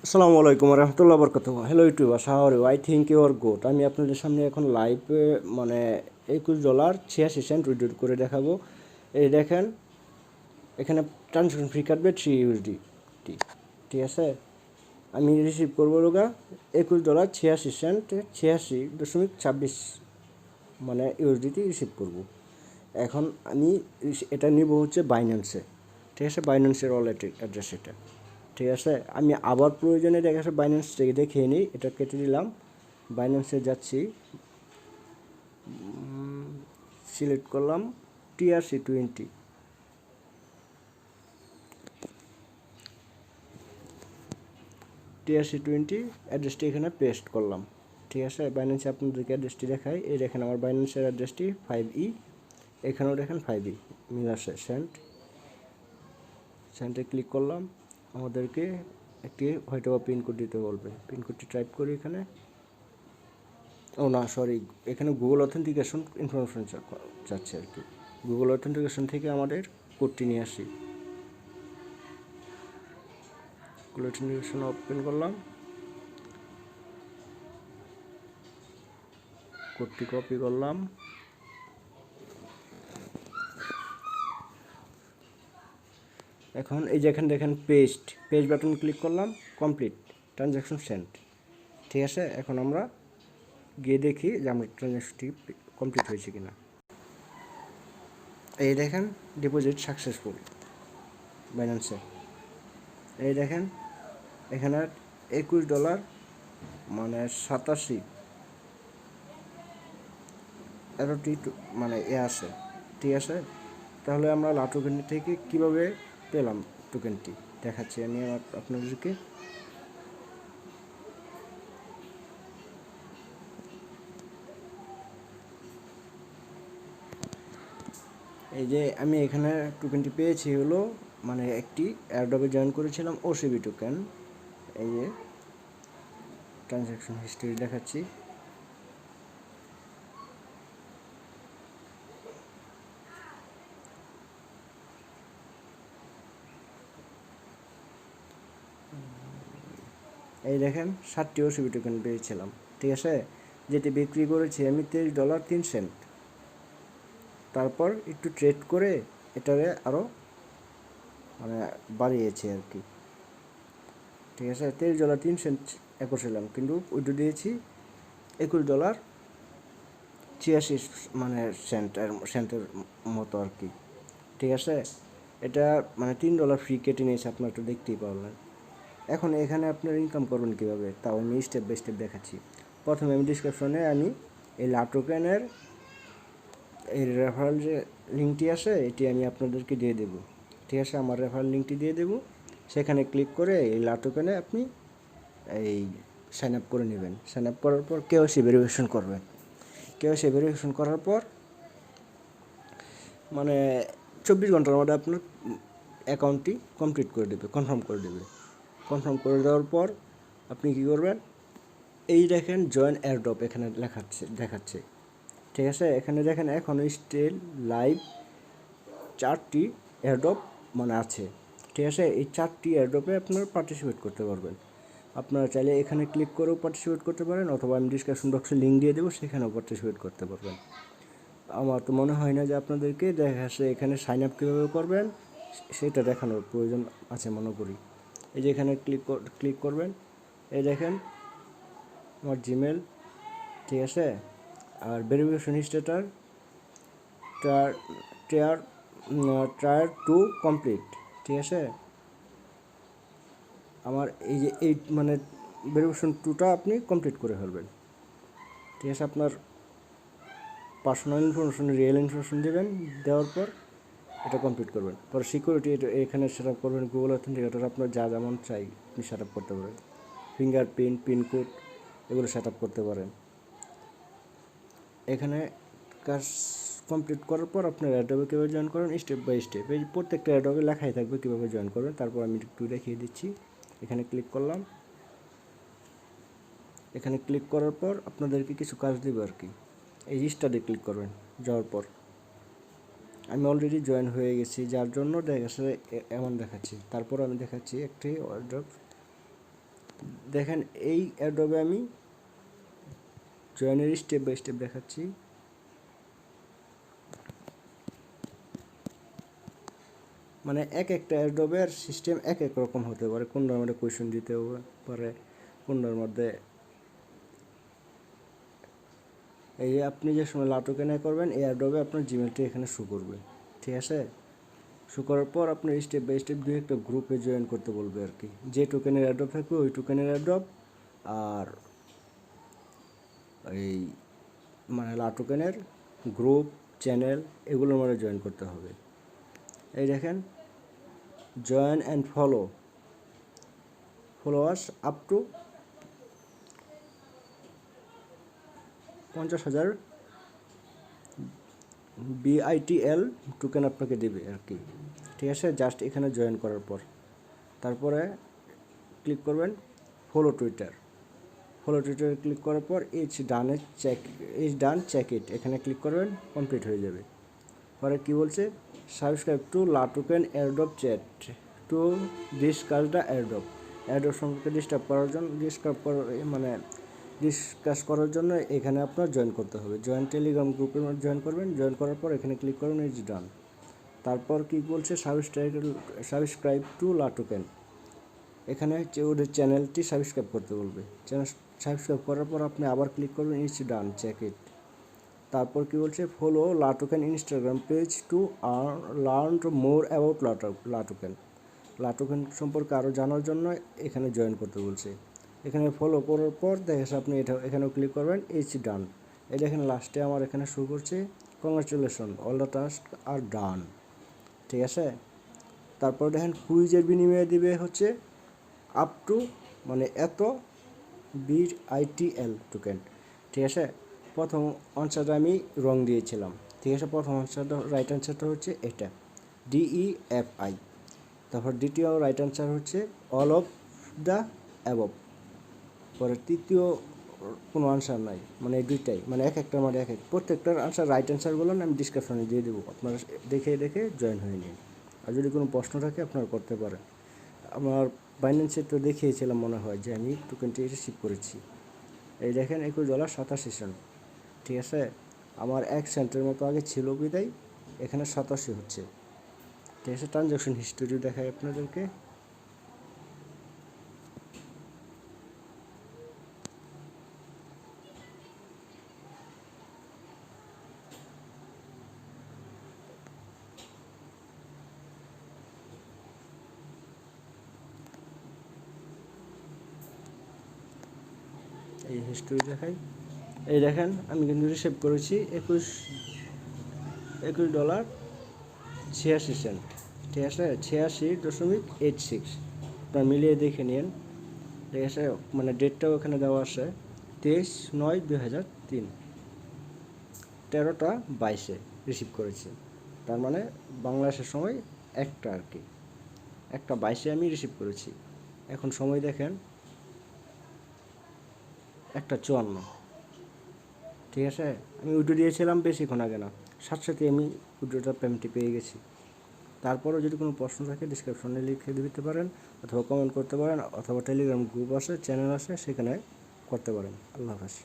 আসসালামু আলাইকুম রহমতুল্লাহ বরকত। Hello YouTuber, how are you? I think you are good. আমি আপনাদের সামনে এখন লাইভ মানে $21.86 উইথড্র করে দেখাবো। এই দেখেন, এখানে ট্রানজ্যাকশন ফি কাটবে 3 USDT, ঠিক আছে। আমি রিসিভ করবো রোগা $21.86, 86.26 মানে ইউএসডিটি রিসিভ করব। এখন আমি এটা নিব হচ্ছে বাইন্যান্সে, ঠিক আছে। বাইন্যান্সের ওয়ালেট অ্যাড্রেস এটা, ঠিক আছে। আমি আবার প্রয়োজনে দেখা যাচ্ছে বাইন্যান্স থেকে দেখিয়ে নিই। এটা কেটে দিলাম, বাইন্যান্সে যাচ্ছি, সিলেক্ট করলাম TRC20, অ্যাড্রেসটি এখানে পেস্ট করলাম, ঠিক আছে। বাইন্যান্সে আপনাদেরকে অ্যাড্রেসটি দেখাই। এই দেখেন আমার বাইন্যান্সের অ্যাড্রেসটি 5E, এখানেও দেখেন 5E মিল আছে। সেন্টে ক্লিক করলাম, আমাদেরকে একটি হয়তো বা পিনকোড দিতে বলবে। পিনকোডটি টাইপ করি এখানে। ও না, সরি, এখানে গুগল অথেন্টিকেশন ইনফরমেশন চাচ্ছে আর কি। গুগল অথেন্টিকেশন থেকে আমাদের কোডটি নিয়ে আসি। গুগল অথেন্টিকেশন ওপেন করলাম, কোডটি কপি করলাম, এখন এই যে এখানে দেখেন পেজ বাটন ক্লিক করলাম, কমপ্লিট ট্রানজ্যাকশন সেন্ট, ঠিক আছে। এখন আমরা গিয়ে দেখি যে আমার ট্রানজ্যাকশনটি কমপ্লিট হয়েছে কিনা। এই দেখেন ডিপোজিট সাকসেসফুল বাইন্যান্সে। এই দেখেন এখানে $21 মানে 87 মানে আছে, ঠিক আছে। তাহলে আমরা লাটোকেন থেকে কিভাবে পেলাম টোকেনটি দেখাচ্ছি আমি আপনাদেরকে। এই যে আমি এখানে টোকেনটি পেয়েছি হলো মানে একটি এয়ারড্রপে জয়েন করেছিলাম ওসিবি টোকেন। এই যে ট্রানজ্যাকশন হিস্ট্রি দেখাচ্ছি। এই দেখেন 7টি ওসিবি টোকেন পেয়েছিলাম, ঠিক আছে। যেটি বিক্রি করেছি আমি $23.03। তারপর একটু ট্রেড করে এটারে আরও মানে বাড়িয়েছি আর কি, ঠিক আছে। $23.03 করছিলাম, কিন্তু উইথড্র দিয়েছি $21.86 মানে সেন্টের মতো আর কি, ঠিক আছে। এটা মানে $3 ফ্রি কেটে নিয়েছে, আপনারা একটু দেখতেই পারলেন। এখন এখানে আপনার ইনকাম করবেন কীভাবে, তাও আমি স্টেপ বাই স্টেপ দেখাচ্ছি। প্রথমে আমি ডিসক্রিপশনে আমি এই লাটোকেনের এই রেফারেল যে লিঙ্কটি আছে এটি আমি আপনাদেরকে দিয়ে দেবো, ঠিক আছে। আমার রেফারেল লিঙ্কটি দিয়ে দেবো, সেখানে ক্লিক করে এই লাটোকেনে আপনি এই সাইন আপ করে নেবেন। সাইন আপ করার পর কেওয়াইসি ভেরিফিকেশন করবেন। কেওয়াইসি ভেরিফিকেশন করার পর মানে 24 ঘন্টার মধ্যে আপনার অ্যাকাউন্টটি কমপ্লিট করে দেবে, কনফার্ম করে দেবে। কনফার্ম করে দেওয়ার পর আপনি কী করবেন, এই দেখেন জয়েন এয়ারড্রপ এখানে দেখাচ্ছে, ঠিক আছে। এখানে দেখেন এখন স্টিল লাইভ 4টি এয়ারড্রপ মানে আছে, ঠিক আছে। এই 4টি এয়ারড্রপে আপনারা পার্টিসিপেট করতে পারবেন। আপনারা চাইলে এখানে ক্লিক করেও পার্টিসিপেট করতে পারেন, অথবা আমি ডিসক্রিপশন বক্সে লিঙ্ক দিয়ে দেবো, সেখানেও পার্টিসিপেট করতে পারবেন। আমার তো মনে হয় না যে আপনাদেরকে দেখাচ্ছে এখানে সাইন আপ কীভাবে করবেন সেটা দেখানোর প্রয়োজন আছে মনে করি। এই যে এখানে ক্লিক করবেন, এই দেখেন আমার জিমেল, ঠিক আছে। আর ভেরিফিকেশন স্ট্যাটাস ট্রায়ার টু কমপ্লিট, ঠিক আছে। আমার এই যে এই মানে ভেরিফিকেশন 2টা আপনি কমপ্লিট করে ফেলবেন, ঠিক আছে। আপনার পার্সোনাল ইনফরমেশন, রিয়েল ইনফরমেশন দেবেন, দেওয়ার পর এটা কমপ্লিট করবেন। পরে সিকিউরিটি এখানে সেট আপ করবেন। গুগল অথেন্টিকেটর আপনার যা যেমন চাই আপনি সেট আপ করতে পারেন। ফিঙ্গারপ্রিন্ট, পিনকোড এগুলো সেট আপ করতে পারেন। এখানে কাজ কমপ্লিট করার পর আপনার এয়ারড্রপে কীভাবে জয়েন করেন স্টেপ বাই স্টেপ, এই প্রত্যেকটা এয়ারড্রপে লেখাই থাকবে কীভাবে জয়েন করবেন। তারপর আমি একটু দেখিয়ে দিচ্ছি। এখানে ক্লিক করলাম, এখানে ক্লিক করার পর আপনাদেরকে কিছু কাজ দেবে আর কি। এই স্টাডি ক্লিক করবেন, যাওয়ার পর আমি অলরেডি জয়েন হয়ে গেছি, যার জন্য দেখা গেছে এমন দেখাচ্ছি। তারপর আমি দেখাচ্ছি একটি এয়ারড্রপ দেখেন এই এয়ারড্রপে আমি জয়েনের স্টেপ বাই স্টেপ দেখাচ্ছি। মানে এক একটা এয়ারড্রপের সিস্টেম এক এক রকম হতে পারে, কোনটার মধ্যে কোয়েশন দিতে পারে, কোনটার মধ্যে এই আপনি যে সময় লাটোকেনে করবেন এই এয়ারড্রপে আপনার জিমেলটি এখানে শো করবে, ঠিক আছে। শো করার পর আপনার স্টেপ বাই স্টেপ দুই একটা গ্রুপে জয়েন করতে বলবে আর কি, যে টোকেনের এয়ারড্রপ থাকবে ওই টোকেনের এয়ারড্রপ আর এই মানে লাটোকেনের গ্রুপ চ্যানেল এগুলোর মধ্যে জয়েন করতে হবে। এই দেখেন join and followers up to 50,000 BITL token আপনাকে দেবে আর কি, ঠিক আছে। জাস্ট এখানে জয়েন করার পর তারপরে ক্লিক করবেন ফলো টুইটারে ক্লিক করার পর এইচ ডান চেক ইট এখানে ক্লিক করবেন, কমপ্লিট হয়ে যাবে। পরে কি বলছে, subscribe to LATOKEN airdrop chat to discuss the airdrop সম্পর্কে ডিসকাস করার জন্য এখানে আপনার জয়েন করতে হবে। জয়েন টেলিগ্রাম গ্রুপের মধ্যে জয়েন করবেন, জয়েন করার পর এখানে ক্লিক করবেন, ইজ ডান। তারপর কি বলছে, সাবস্ক্রাইব টু লাটোকেন, এখানে হচ্ছে ওদের চ্যানেলটি সাবস্ক্রাইব করতে বলবে। চ্যানেল সাবস্ক্রাইব করার পর আপনি আবার ক্লিক করবেন, ইজ ডান চেক ইট। তারপর কি বলছে, follow LATOKEN Instagram page to learn more about LATOKEN সম্পর্কে আরও জানার জন্য এখানে জয়েন করতে বলছে। এখানে ফলো করার পর দেখেন আপনি এখানেও ক্লিক করবেন, ইটস ডান। এই দেখেন লাস্টে আমার এখানে শো করছে কংগ্রাচুলেশন অল দ্য টাস্ক আর ডান, ঠিক আছে। তারপর দেখেন কুইজের বিনিময়ে দিবে হচ্ছে আপ টু মানে এত BITL টোকেন, ঠিক আছে। প্রথম আনসারটা আমি রং দিয়েছিলাম, ঠিক আছে। প্রথম আনসারটা রাইট আনসারটা হচ্ছে এটা DEFI। তারপর দ্বিতীয় রাইট আনসার হচ্ছে অল অফ দ্য অ্যাবভ। পরে তৃতীয় কোনো আনসার নাই, মানে এই দুইটাই, মানে এক একটার মধ্যে এক এক, প্রত্যেকটার আনসার রাইট আনসারগুলো আমি ডিসক্রিপশনে দিয়ে দেবো, আপনারা দেখে জয়েন হয়ে নিন। আর যদি কোনো প্রশ্ন থাকে আপনারা করতে পারেন। আমার বাইন্যান্সে তো দেখিয়েছিলাম মনে হয় যে আমি টোকেনটি রিসিভ করেছি। এই দেখেন $21.87, ঠিক আছে। আমার 1 সেন্টের মতো আগে ছিল বিদায় এখানে 87 হচ্ছে, ঠিক আছে। ট্রানজ্যাকশন হিস্টোরি দেখায় আপনাদেরকে। এই হিস্টোরি দেখাই, এই দেখেন আমি কিন্তু রিসিভ করেছি $21.86, ঠিক আছে। 86.86 আপনার মিলিয়ে দেখে নিন, ঠিক আছে। মানে ডেটটাও ওখানে দেওয়া আছে 23/9/2003, 13টা 22 রিসিভ করেছি। তার মানে বাংলাদেশের সময় একটা আর কি, 1টা 22 আমি রিসিভ করেছি। এখন সময় দেখেন 1টা 54, ঠিক আছে। আমি উইড্রো দিয়েছিলাম বেশিক্ষণ আগে না, সাথে আমি উইড্রোটা পেমেন্টটি পেয়ে গেছি। তারপরেও যদি কোনো প্রশ্ন থাকে ডিসক্রিপশনে লিখে দিতে পারেন, অথবা কমেন্ট করতে পারেন, অথবা টেলিগ্রাম গ্রুপ আছে, চ্যানেল আছে, সেখানে করতে পারেন। আল্লাহ হাফেজ।